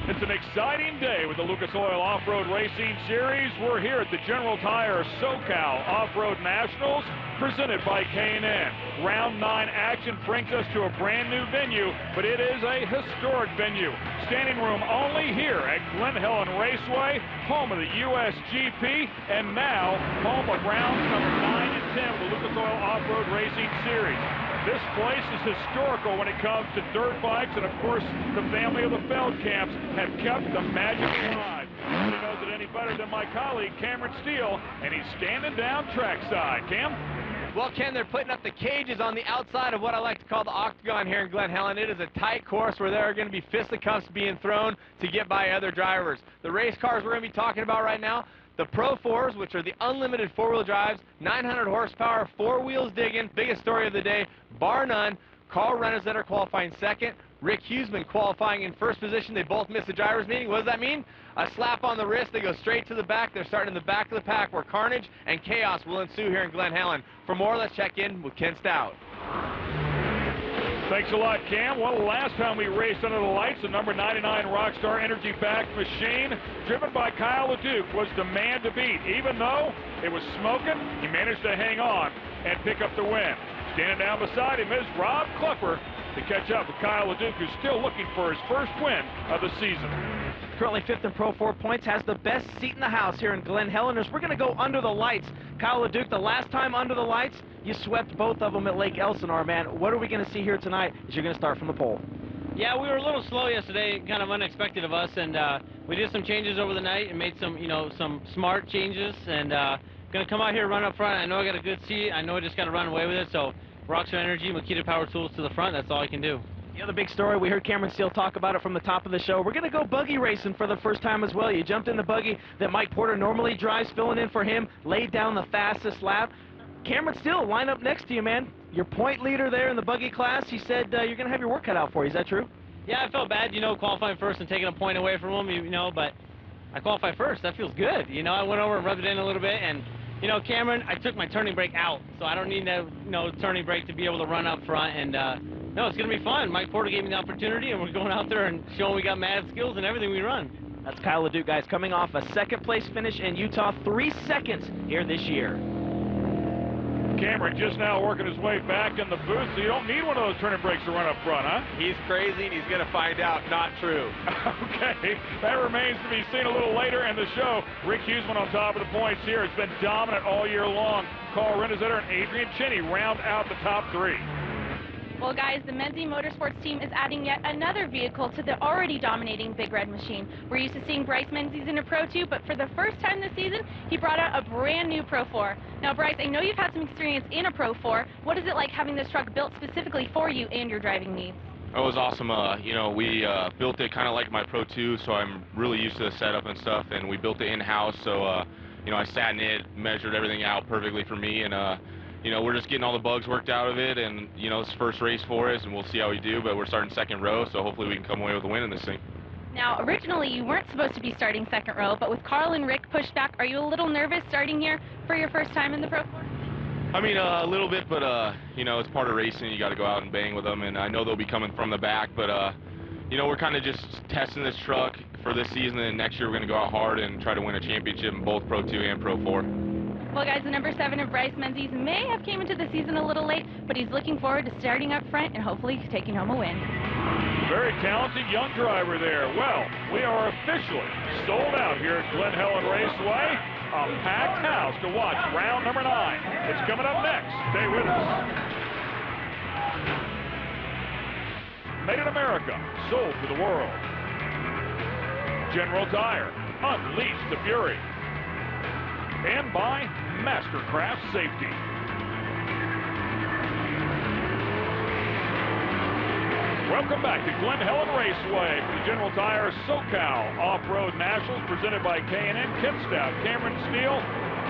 It's an exciting day with the Lucas Oil Off-Road Racing Series. We're here at the General Tire SoCal Off-Road Nationals, presented by K&N. Round 9 action brings us to a brand new venue, but it is a historic venue. Standing room only here at Glen Helen Raceway, home of the USGP, and now home of rounds number 9 and 10 of the Lucas Oil Off-Road Racing Series. This place is historical when it comes to dirt bikes, and of course, the family of the Feldkamps have kept the magic alive. Nobody knows it any better than my colleague, Cameron Steele, and he's standing down trackside. Cam? Well, Ken, they're putting up the cages on the outside of what I like to call the octagon here in Glen Helen. It is a tight course where there are going to be fisticuffs being thrown to get by other drivers. The race cars we're going to be talking about right now, the Pro 4s, which are the unlimited four-wheel drives, 900 horsepower, four wheels digging, biggest story of the day, bar none. Carl Rennerstetter qualifying second, Rick Huseman qualifying in first position. They both missed the driver's meeting. What does that mean? A slap on the wrist. They go straight to the back. They're starting in the back of the pack where carnage and chaos will ensue here in Glen Helen. For more, let's check in with Ken Stout. Thanks a lot, Cam. Well, last time we raced under the lights, the number 99 Rockstar Energy-backed machine, driven by Kyle LeDuc, was the man to beat. Even though it was smoking, he managed to hang on and pick up the win. Standing down beside him is Rob Klepper to catch up with Kyle LeDuc, who's still looking for his first win of the season. Currently 5th in Pro 4 points, has the best seat in the house here in Glen Helen. We're going to go under the lights. Kyle LeDuc, the last time under the lights, you swept both of them at Lake Elsinore, man. What are we going to see here tonight as you're going to start from the pole? Yeah, we were a little slow yesterday, kind of unexpected of us, and we did some changes over the night and made some, some smart changes, and going to come out here, run up front. I know I got a good seat. I know I just got to run away with it, so Rockstar Energy, Makita Power Tools to the front. That's all I can do. The other big story, we heard Cameron Steele talk about it from the top of the show. We're going to go buggy racing for the first time as well. You jumped in the buggy that Mike Porter normally drives, filling in for him, laid down the fastest lap. Cameron Steele, line up next to you, man. Your point leader there in the buggy class. He said you're going to have your work cut out for you. Is that true? Yeah, I felt bad, qualifying first and taking a point away from him, but I qualified first. That feels good. I went over and rubbed it in a little bit, and Cameron, I took my turning brake out, so I don't need that, turning brake to be able to run up front, and no, it's going to be fun. Mike Porter gave me the opportunity, and we're going out there and showing we got mad skills and everything we run. That's Kyle LeDuc, guys, coming off a second-place finish in Utah, 3 seconds here this year. Cameron just now working his way back in the booth, so you don't need one of those turning brakes to run up front, huh? He's crazy, and he's going to find out not true. Okay, that remains to be seen a little later in the show. Rick Huseman on top of the points here. It's been dominant all year long. Carl Rennerstetter and Adrian Chinney round out the top 3. Well, guys, the Menzie Motorsports team is adding yet another vehicle to the already dominating Big Red machine. We're used to seeing Bryce Menzies in a Pro 2, but for the first time this season, he brought out a brand new Pro 4. Now, Bryce, I know you've had some experience in a Pro 4. What is it like having this truck built specifically for you and your driving needs? It was awesome. We built it kind of like my Pro 2, so I'm really used to the setup and stuff, and we built it in-house, so, I sat in it, measured everything out perfectly for me, and, we're just getting all the bugs worked out of it, and, it's the first race for us, and we'll see how we do, but we're starting second row, so hopefully we can come away with a win in this thing. Now, originally you weren't supposed to be starting second row, but with Carl and Rick pushed back, are you a little nervous starting here for your first time in the Pro 4? I mean, a little bit, but, it's part of racing. You got to go out and bang with them, and I know they'll be coming from the back, but, we're kind of just testing this truck for this season, and next year we're going to go out hard and try to win a championship in both Pro 2 and Pro 4. Well, guys, the number 7 of Bryce Menzies may have came into the season a little late, but he's looking forward to starting up front and hopefully taking home a win. Very talented young driver there. Well, we are officially sold out here at Glen Helen Raceway. A packed house to watch round number 9. It's coming up next. Stay with us. Made in America, sold to the world. General Tire, unleash the fury. And by Mastercraft Safety. Welcome back to Glen Helen Raceway for the General Tire SoCal Off-Road Nationals, presented by K&N. Ken Stout, Cameron Steele,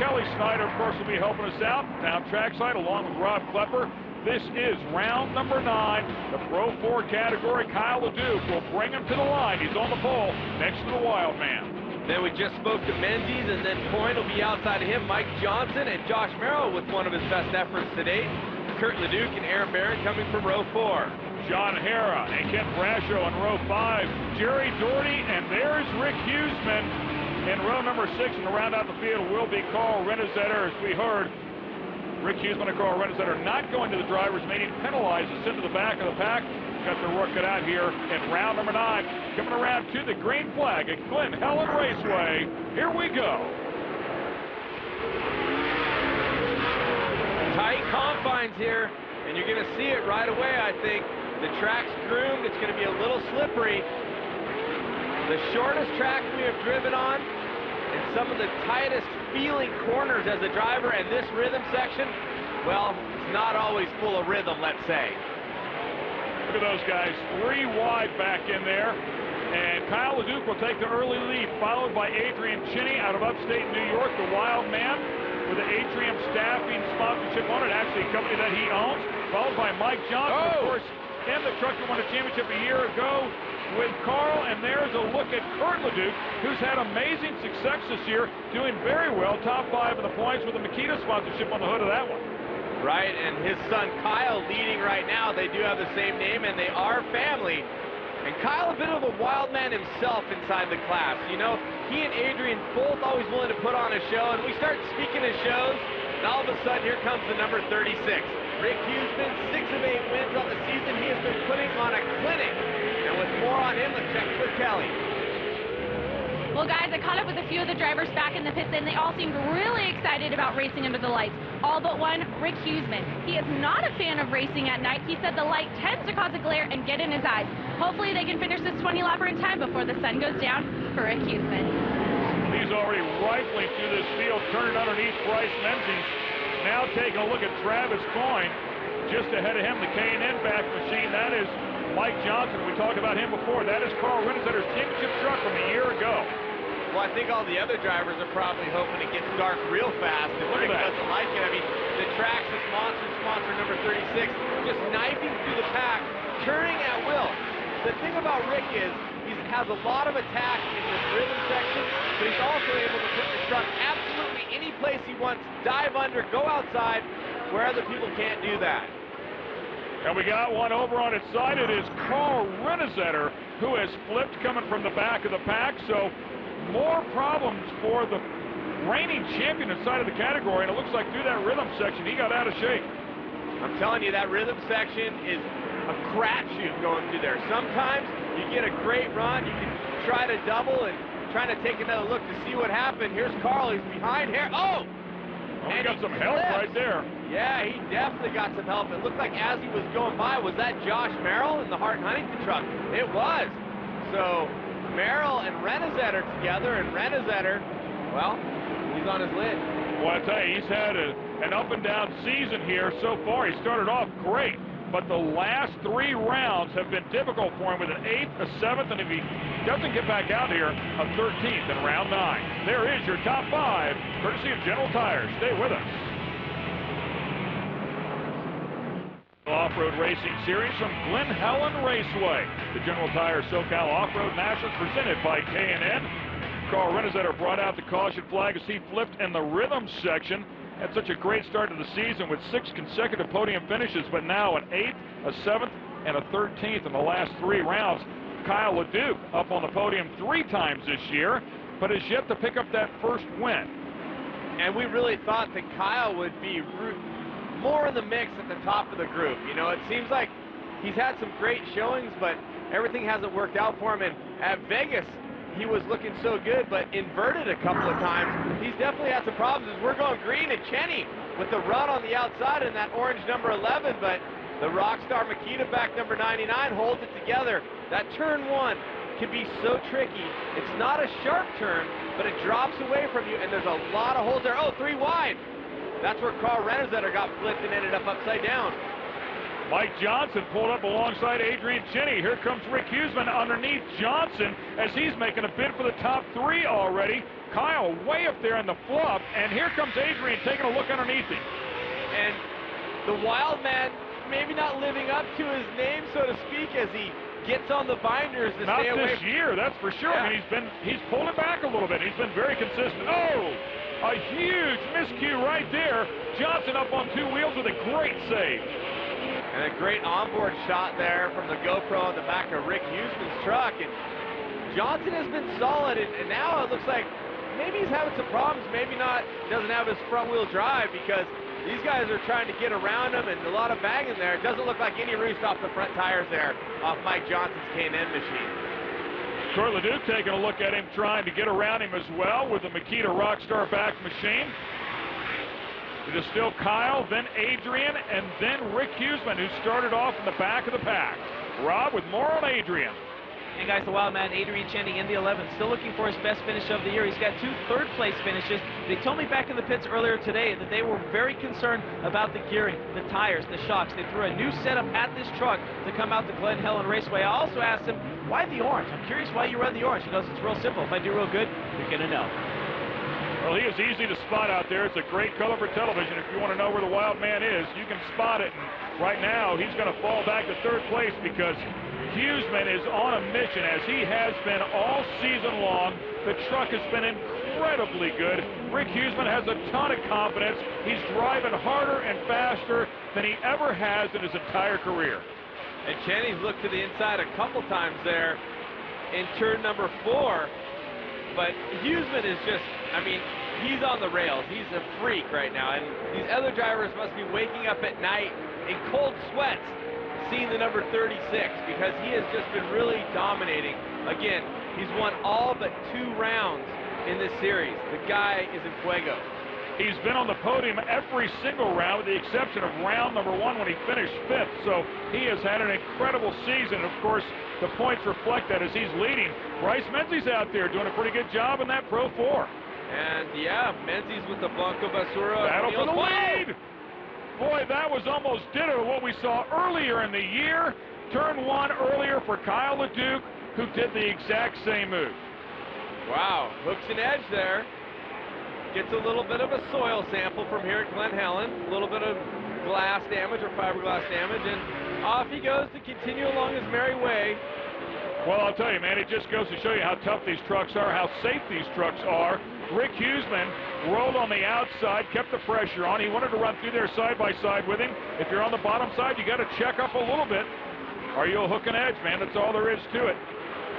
Kelly Snyder, of course, will be helping us out down trackside along with Rob Klepper. This is round number 9, the Pro 4 category. Kyle LeDuc will bring him to the line. He's on the pole next to the Wild Man. Then we just spoke to Menzies, and then point will be outside of him, Mike Johnson and Josh Merrill with one of his best efforts to date. Kurt LeDuc and Aaron Barron coming from row 4. John Hara and Ken Brasho in row 5. Jerry Doherty, and there's Rick Huseman in row number 6. And to round out the field will be Carl Renesetter. As we heard, Rick Huseman and Carl Renesetter not going to the driver's meeting, penalized us into the back of the pack. Got their work cut out here in round number 9. Coming around to the green flag at Glen Helen Raceway. Here we go. Tight confines here, and you're going to see it right away, I think. The track's groomed. It's going to be a little slippery. The shortest track we have driven on, and some of the tightest feeling corners as a driver, and this rhythm section, well, it's not always full of rhythm, let's say. Look at those guys, 3 wide back in there. And Kyle LeDuc will take the early lead, followed by Adrian Chinney out of upstate New York, the Wild Man, with the Atrium Staffing sponsorship on it, actually a company that he owns, followed by Mike Johnson, of course, and the truck that won a championship a year ago with Carl. And there's a look at Kurt LeDuc, who's had amazing success this year, doing very well, top 5 in the points with the Makita sponsorship on the hood of that one. Right, and his son Kyle leading right now. They do have the same name, and they are family. And Kyle, a bit of a wild man himself inside the class. You know, he and Adrian both always willing to put on a show, and we start speaking of shows, and all of a sudden here comes the number 36. Rick Huseman, 6 of 8 wins on the season. He has been putting on a clinic. And with more on him, let's check with Kelly. Well, guys, I caught up with a few of the drivers back in the pits, and they all seemed really excited about racing under the lights. All but one, Rick Huseman. He is not a fan of racing at night. He said the light tends to cause a glare and get in his eyes. Hopefully they can finish this 20-lapper in time before the sun goes down for Rick Huseman. He's already rifling through this field, turning underneath Bryce Menzies. Now taking a look at Travis Coyne. Just ahead of him, the K&N back machine. That is Mike Johnson. We talked about him before. That is Carl Renesetter's championship truck from a year ago. Well, I think all the other drivers are probably hoping it gets dark real fast. If Rick doesn't like it, I mean, the track's this sponsor number 36, just knifing through the pack, turning at will. The thing about Rick is he has a lot of attack in this rhythm section, but he's also able to put the truck absolutely any place he wants, dive under, go outside, where other people can't do that. And we got one over on its side. It is Carl Renesetter, who has flipped coming from the back of the pack. So more problems for the reigning champion inside of the category, and it looks like through that rhythm section he got out of shape. I'm telling you, that rhythm section is a crapshoot going through there. Sometimes you get a great run, you can try to double and trying to take another look to see what happened. Here's Carl, he's behind here. Oh! Well, he got some help right there. Yeah, he definitely got some help. It looked like as he was going by, was that Josh Merrill in the Hart Huntington truck? It was. So Merrill and Renesetter together, and Renesetter, well, he's on his lid. Well, I tell you, he's had an up and down season here so far. He started off great, but the last 3 rounds have been difficult for him with an 8th, a 7th, and if he doesn't get back out here, a 13th in round 9. There is your top 5, courtesy of General Tires. Stay with us. Off-Road Racing Series from Glen Helen Raceway. The General Tire SoCal Off-Road Nationals presented by K&N. Carl Renesetter brought out the caution flag as he flipped in the rhythm section. Had such a great start to the season with 6 consecutive podium finishes, but now an 8th, a 7th, and a 13th in the last 3 rounds. Kyle LeDuc up on the podium 3 times this year, but has yet to pick up that first win. And we really thought that Kyle would be more in the mix at the top of the group. You know, it seems like he's had some great showings, but everything hasn't worked out for him. And at Vegas, he was looking so good, but inverted a couple of times. He's definitely had some problems as we're going green, and Cheney with the run on the outside in that orange number 11, but the Rockstar Makita back number 99 holds it together. That turn 1 can be so tricky. It's not a sharp turn, but it drops away from you, and there's a lot of holes there. Oh, 3 wide. That's where Carl Renesetter got flipped and ended up upside down. Mike Johnson pulled up alongside Adrian Chinney. Here comes Rick Huseman underneath Johnson as he's making a bid for the top 3 already. Kyle way up there in the fluff, and here comes Adrian taking a look underneath him. And the Wild Man maybe not living up to his name, so to speak, as he gets on the binders to stay away. Not this year, that's for sure. Yeah. I mean, he's pulled it back a little bit. He's been very consistent. Oh, a huge miscue right there. Johnson up on 2 wheels with a great save. And a great onboard shot there from the GoPro on the back of Rick Huseman's truck. And Johnson has been solid, and now it looks like maybe he's having some problems, maybe not, doesn't have his front-wheel drive, because these guys are trying to get around him and a lot of banging there. It doesn't look like any roost off the front tires there off Mike Johnson's K&N machine. Troy LeDuc taking a look at him, trying to get around him as well with the Makita Rockstar back machine. It is still Kyle, then Adrian, and then Rick Huseman, who started off in the back of the pack. Rob with more on Adrian. Hey guys, the wild man Adrian Cheney in the 11, still looking for his best finish of the year. He's got 2 third-place finishes. They told me back in the pits earlier today that they were very concerned about the gearing, the tires, the shocks. They threw a new setup at this truck to come out to Glen Helen Raceway. I also asked him, why the orange? I'm curious why you run the orange. He goes, it's real simple. If I do real good, you're going to know. Well, he is easy to spot out there. It's a great color for television. If you want to know where the wild man is, you can spot it. And right now, he's going to fall back to 3rd place because Huseman is on a mission, as he has been all season long. The truck has been incredibly good. Rick Huseman has a ton of confidence. He's driving harder and faster than he ever has in his entire career. And Cheney's looked to the inside a couple times there in turn number 4. But Huseman is just, I mean, he's on the rails. He's a freak right now. And these other drivers must be waking up at night in cold sweats seeing the number 36, because he has just been really dominating. Again, he's won all but 2 rounds in this series. The guy is in fuego. He's been on the podium every single round, with the exception of round number 1 when he finished 5th. So he has had an incredible season. Of course, the points reflect that as he's leading. Bryce Menzies out there doing a pretty good job in that Pro 4. And yeah, Menzies with the Blanco Basura. Battle for the lead! Boy, that was almost ditto what we saw earlier in the year. Turn 1 earlier for Kyle LeDuc, who did the exact same move. Wow, hooks an edge there. Gets a little bit of a soil sample from here at Glen Helen. A little bit of glass damage or fiberglass damage, and off he goes to continue along his merry way. Well, I'll tell you, man, it just goes to show you how tough these trucks are, how safe these trucks are. Rick Huseman rolled on the outside, kept the pressure on. He wanted to run through there side by side with him. If you're on the bottom side, you got to check up a little bit, or you'll hook an edge, man. That's all there is to it.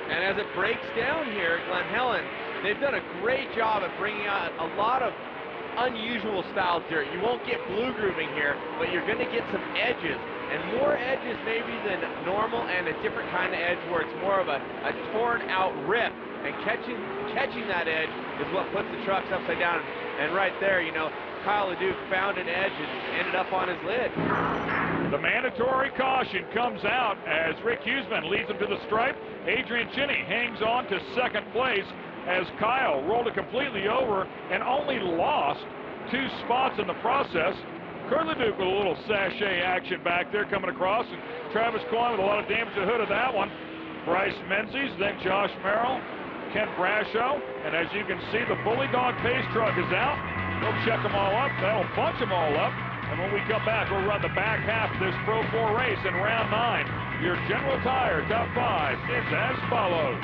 And as it breaks down here at Glen Helen, they've done a great job at bringing out a lot of unusual style dirt. You won't get blue grooving here, but you're going to get some edges, and more edges maybe than normal, and a different kind of edge where it's more of a torn out rip, and catching that edge is what puts the trucks upside down. And right there, you know, Kyle LeDuc found an edge and ended up on his lid. The mandatory caution comes out as Rick Huseman leads him to the stripe. Adrian Cheney hangs on to 2nd place as Kyle rolled it completely over and only lost 2 spots in the process. Kurt LeDuc with a little sachet action back there coming across, and Travis Coyne with a lot of damage to the hood of that one. Bryce Menzies, then Josh Merrill, Ken Brasho, and as you can see, the Bully Dog Pace truck is out. We'll check them all up. That'll bunch them all up. And when we come back, we'll run the back half of this Pro 4 race in round 9. Your General Tire Top 5 is as follows.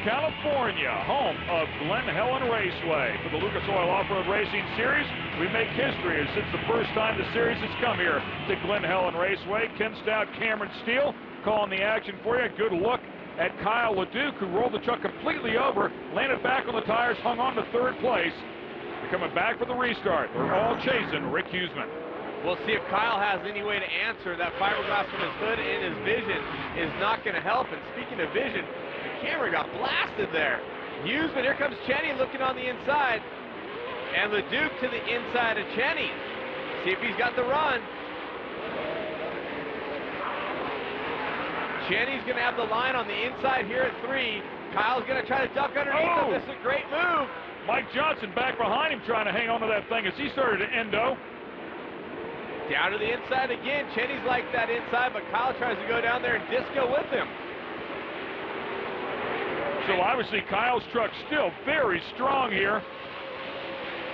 California, home of Glen Helen Raceway. For the Lucas Oil Off-Road Racing Series, we make history as it's the first time the series has come here to Glen Helen Raceway. Ken Stout, Cameron Steele calling the action for you. Good look at Kyle LeDuc, who rolled the truck completely over, landed back on the tires, hung on to 3rd place. They're coming back for the restart. They're all chasing Rick Huseman. We'll see if Kyle has any way to answer. That fiberglass from his hood and his vision is not going to help. And speaking of vision, the camera got blasted there. Huseman, here comes Cheney looking on the inside. And LeDuc to the inside of Cheney. See if he's got the run. Cheney's going to have the line on the inside here at 3. Kyle's going to try to duck underneath him. This is a great move. Mike Johnson back behind him trying to hang on to that thing as he started to endo. Down to the inside again. Cheney's like that inside, but Kyle tries to go down there and disco with him. So obviously Kyle's truck still very strong here.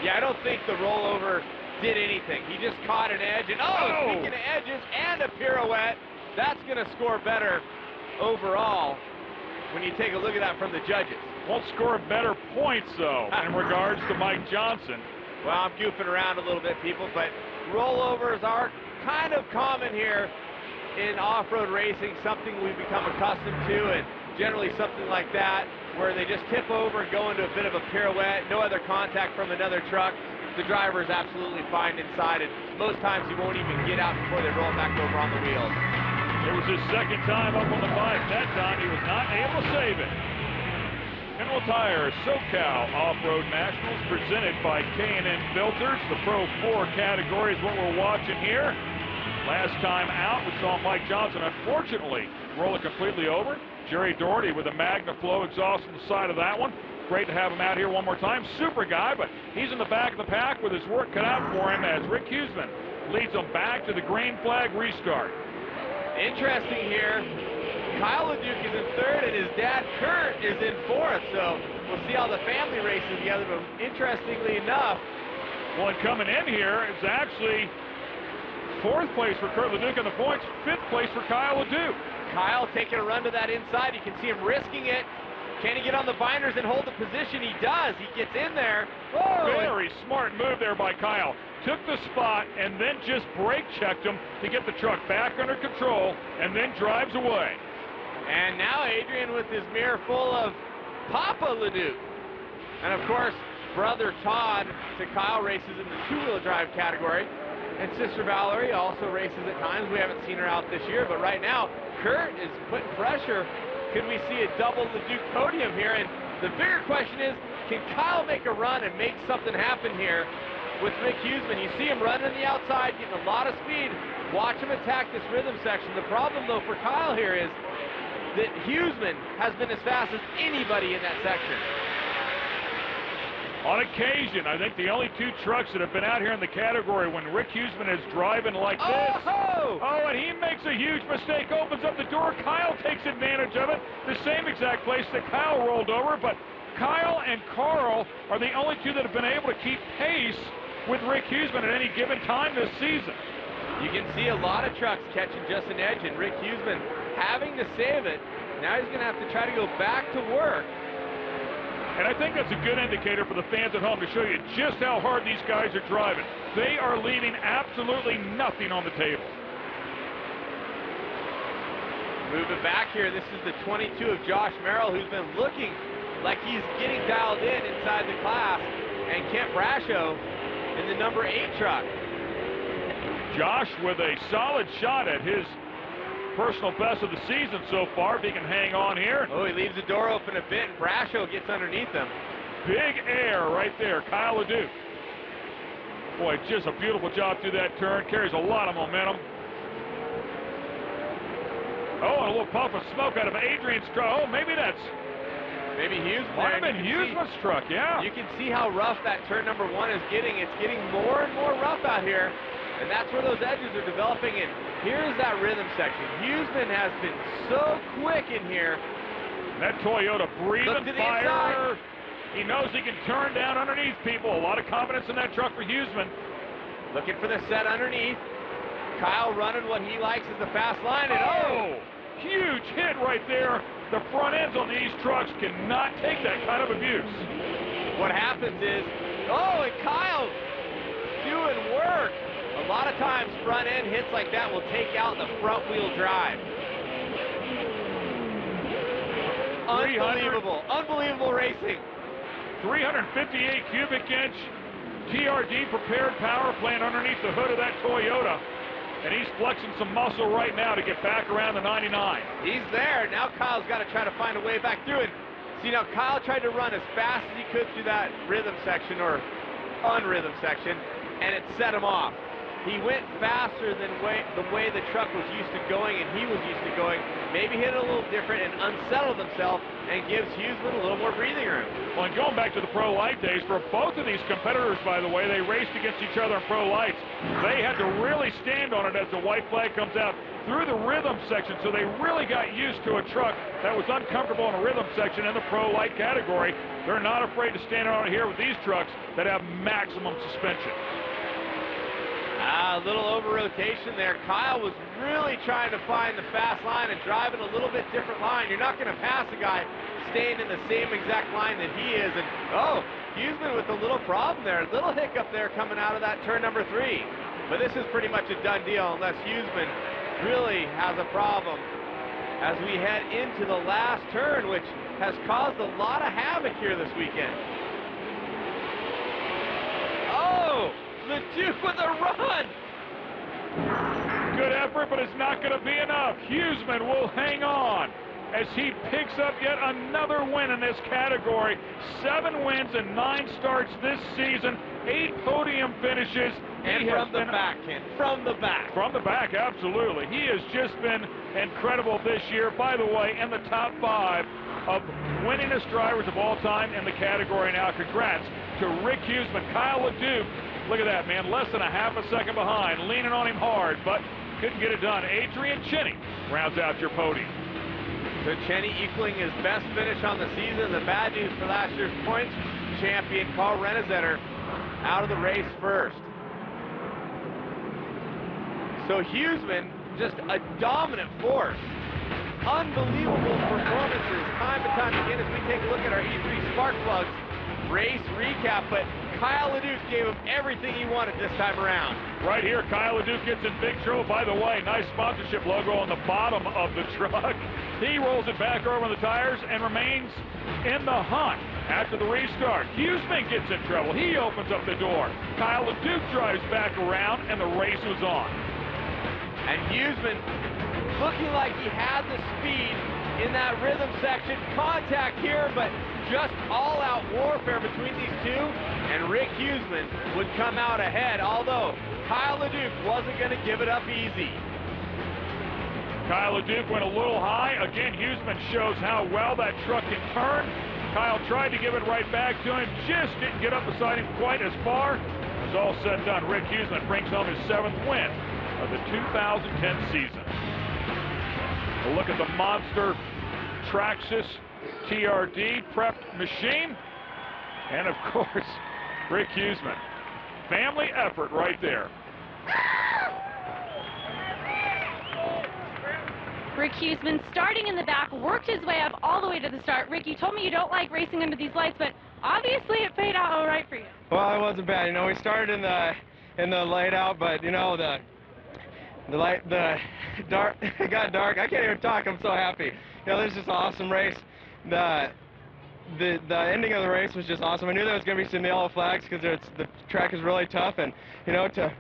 Yeah, I don't think the rollover did anything. He just caught an edge, and speaking of edges and a pirouette, that's going to score better overall when you take a look at that from the judges. Won't score better points, though, in regards to Mike Johnson. Well, I'm goofing around a little bit, people, but rollovers are kind of common here in off-road racing, something we've become accustomed to, and generally something like that where they just tip over and go into a bit of a pirouette, no other contact from another truck. The driver is absolutely fine inside, and most times he won't even get out before they roll back over on the wheels. It was his second time up on the bike. That time he was not able to save it. General Tire SoCal Off-Road Nationals presented by K&N Filters. The Pro 4 category is what we're watching here. Last time out, we saw Mike Johnson, unfortunately, roll it completely over. Jerry Doherty with a MagnaFlow exhaust on the side of that one. Great to have him out here one more time. Super guy, but he's in the back of the pack with his work cut out for him as Rick Huseman leads them back to the green flag restart. Interesting here, Kyle LeDuc is in third and his dad Kurt is in fourth, so we'll see how the family races together, but interestingly enough, well, and coming in here is actually fourth place for Kurt LeDuc on the points, fifth place for Kyle LeDuc. Kyle taking a run to that inside. You can see him risking it. Can he get on the binders and hold the position? He does. He gets in there. Whoa. Very smart move there by Kyle. Took the spot and then just brake checked him to get the truck back under control and then drives away. And now Adrian with his mirror full of Papa LeDuc. And of course, brother Todd to Kyle races in the two-wheel drive category. And sister Valerie also races at times. We haven't seen her out this year, but right now, Kurt is putting pressure. Could we see a double LeDuc podium here? And the bigger question is, can Kyle make a run and make something happen here with Rick Huseman? You see him running on the outside, getting a lot of speed. Watch him attack this rhythm section. The problem, though, for Kyle here is that Huseman has been as fast as anybody in that section. On occasion, I think the only two trucks that have been out here in the category when Rick Huseman is driving like this. Oh, and he makes a huge mistake, opens up the door. Kyle takes advantage of it. The same exact place that Kyle rolled over, but Kyle and Carl are the only two that have been able to keep pace with Rick Huseman at any given time this season. You can see a lot of trucks catching just an edge, and Rick Huseman having to save it. Now he's going to have to try to go back to work. And I think that's a good indicator for the fans at home to show you just how hard these guys are driving. They are leaving absolutely nothing on the table. Moving back here, this is the 22 of Josh Merrill, who's been looking like he's getting dialed in inside the class, and Kent Brasho in the number 8 truck. Josh with a solid shot at his personal best of the season so far, if he can hang on here. Oh, he leaves the door open a bit, and Brasho gets underneath him. Big air right there, Kyle LeDuc. Boy, just a beautiful job through that turn, carries a lot of momentum. Oh, and a little puff of smoke out of Adrian's truck. Oh, maybe that's... Maybe Huseman. Might have been Huseman's truck, yeah. You can see how rough that turn number 1 is getting. It's getting more and more rough out here, and that's where those edges are developing. And here's that rhythm section. Huseman has been so quick in here. That Toyota breathing fire. Inside. He knows he can turn down underneath people. A lot of confidence in that truck for Huseman. Looking for the set underneath. Kyle running what he likes is the fast line. And oh, huge hit right there. The front ends on these trucks cannot take that kind of abuse. What happens is, oh, and Kyle doing work. A lot of times front end hits like that will take out the front wheel drive. Unbelievable, unbelievable racing. 358 cubic inch TRD prepared power plant underneath the hood of that Toyota. And he's flexing some muscle right now to get back around the 99. He's there. Now Kyle's got to try to find a way back through it. See, now Kyle tried to run as fast as he could through that rhythm section or unrhythm section, and it set him off. He went faster than the way the truck was used to going and he was used to going. Maybe hit it a little different and unsettled himself and gives Huseman a little more breathing room. Well, and going back to the Pro Light days, for both of these competitors, by the way, they raced against each other in Pro Lights. They had to really stand on it as the white flag comes out through the rhythm section, so they really got used to a truck that was uncomfortable in a rhythm section in the Pro Light category. They're not afraid to stand on it here with these trucks that have maximum suspension. A little over rotation there. Kyle was really trying to find the fast line and driving a little bit different line. You're not going to pass a guy staying in the same exact line that he is. And, oh, Huseman with a little problem there. A little hiccup there coming out of that turn number 3. But this is pretty much a done deal unless Huseman really has a problem as we head into the last turn, which has caused a lot of havoc here this weekend. Oh, the Duke with a run. Good effort, but it's not going to be enough. Huseman will hang on as he picks up yet another win in this category. 7 wins and 9 starts this season, 8 podium finishes. And from the back, Ken, from the back. From the back, absolutely. He has just been incredible this year. By the way, in the top 5 of winningest drivers of all time in the category now. Congrats to Rick Huseman. Kyle LeDuc, look at that, man, less than a half a second behind, leaning on him hard, but couldn't get it done. Adrian Cheney rounds out your podium. So Cheney equaling his best finish on the season. The bad news for last year's points champion, Carl Renesetter, out of the race first. So Huseman, just a dominant force. Unbelievable performances time and time again as we take a look at our E3 Spark Plugs race recap, but Kyle LeDuc gave him everything he wanted this time around. Right here, Kyle LeDuc gets in big trouble. By the way, nice sponsorship logo on the bottom of the truck. He rolls it back over the tires and remains in the hunt after the restart. Huseman gets in trouble. He opens up the door. Kyle LeDuc drives back around, and the race was on. And Huseman looking like he had the speed in that rhythm section. Contact here, but just all-out warfare between these two, and Rick Huseman would come out ahead, although Kyle LeDuc wasn't going to give it up easy. Kyle LeDuc went a little high. Again, Huseman shows how well that truck can turn. Kyle tried to give it right back to him, just didn't get up beside him quite as far. It was all said and done. Rick Huseman brings home his 7th win of the 2010 season. A look at the monster Traxxas TRD prepped machine. And of course, Rick Huseman. Family effort right there. Rick Huseman starting in the back, worked his way up all the way to the start. Rick, you told me you don't like racing under these lights, but obviously it paid out all right for you. Well, it wasn't bad. You know, we started in the light out, but you know, the dark, it got dark. I can't even talk. I'm so happy. You know, this is just an awesome race. The ending of the race was just awesome. I knew there was going to be some yellow flags because the track is really tough, and you know, to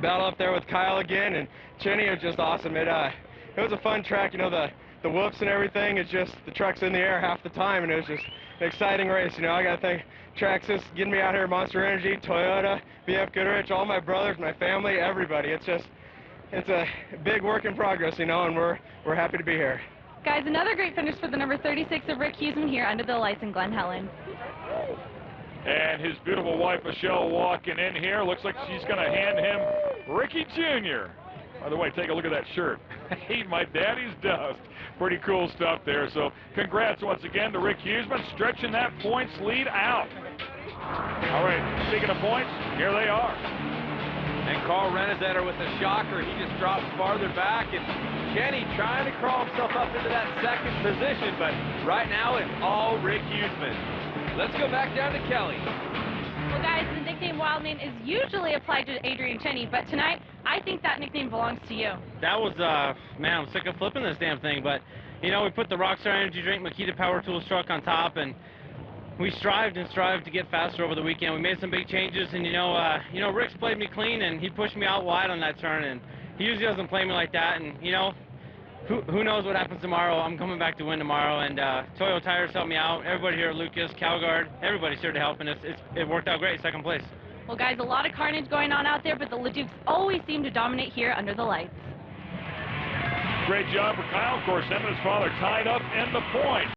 battle up there with Kyle again and Cheney was just awesome. It was a fun track. You know, the whoops and everything. It's just the truck's in the air half the time, and it was just an exciting race. You know, I got to thank Traxxas getting me out here, Monster Energy, Toyota, BF Goodrich, all my brothers, my family, everybody. It's a big work in progress, you know, and we're happy to be here. Guys, another great finish for the number 36 of Rick Huseman here under the lights in Glen Helen. And his beautiful wife, Michelle, walking in here. Looks like she's going to hand him Ricky Jr. By the way, take a look at that shirt. Ain't my daddy's dust. Pretty cool stuff there. So congrats once again to Rick Huseman, stretching that points lead out. All right, speaking of points, here they are. And Carl Renesetter with the shocker. He just drops farther back, and Cheney trying to crawl himself up into that 2nd position, but right now it's all Rick Huseman. Let's go back down to Kelly. Well, guys, the nickname Wildman is usually applied to Adrian Cheney, but tonight, I think that nickname belongs to you. That was, man, I'm sick of flipping this damn thing, but, you know, we put the Rockstar Energy Drink Makita Power Tools truck on top, and we strived to get faster over the weekend. We made some big changes, and, you know, Rick's played me clean, and he pushed me out wide on that turn, and he usually doesn't play me like that, and, you know, who knows what happens tomorrow. I'm coming back to win tomorrow, and Toyo Tires helped me out. Everybody here, Lucas, Calgard, everybody's here to help, and it worked out great, 2nd place. Well, guys, a lot of carnage going on out there, but the LeDucs always seem to dominate here under the lights. Great job for Kyle. Of course, him and his father tied up in the points.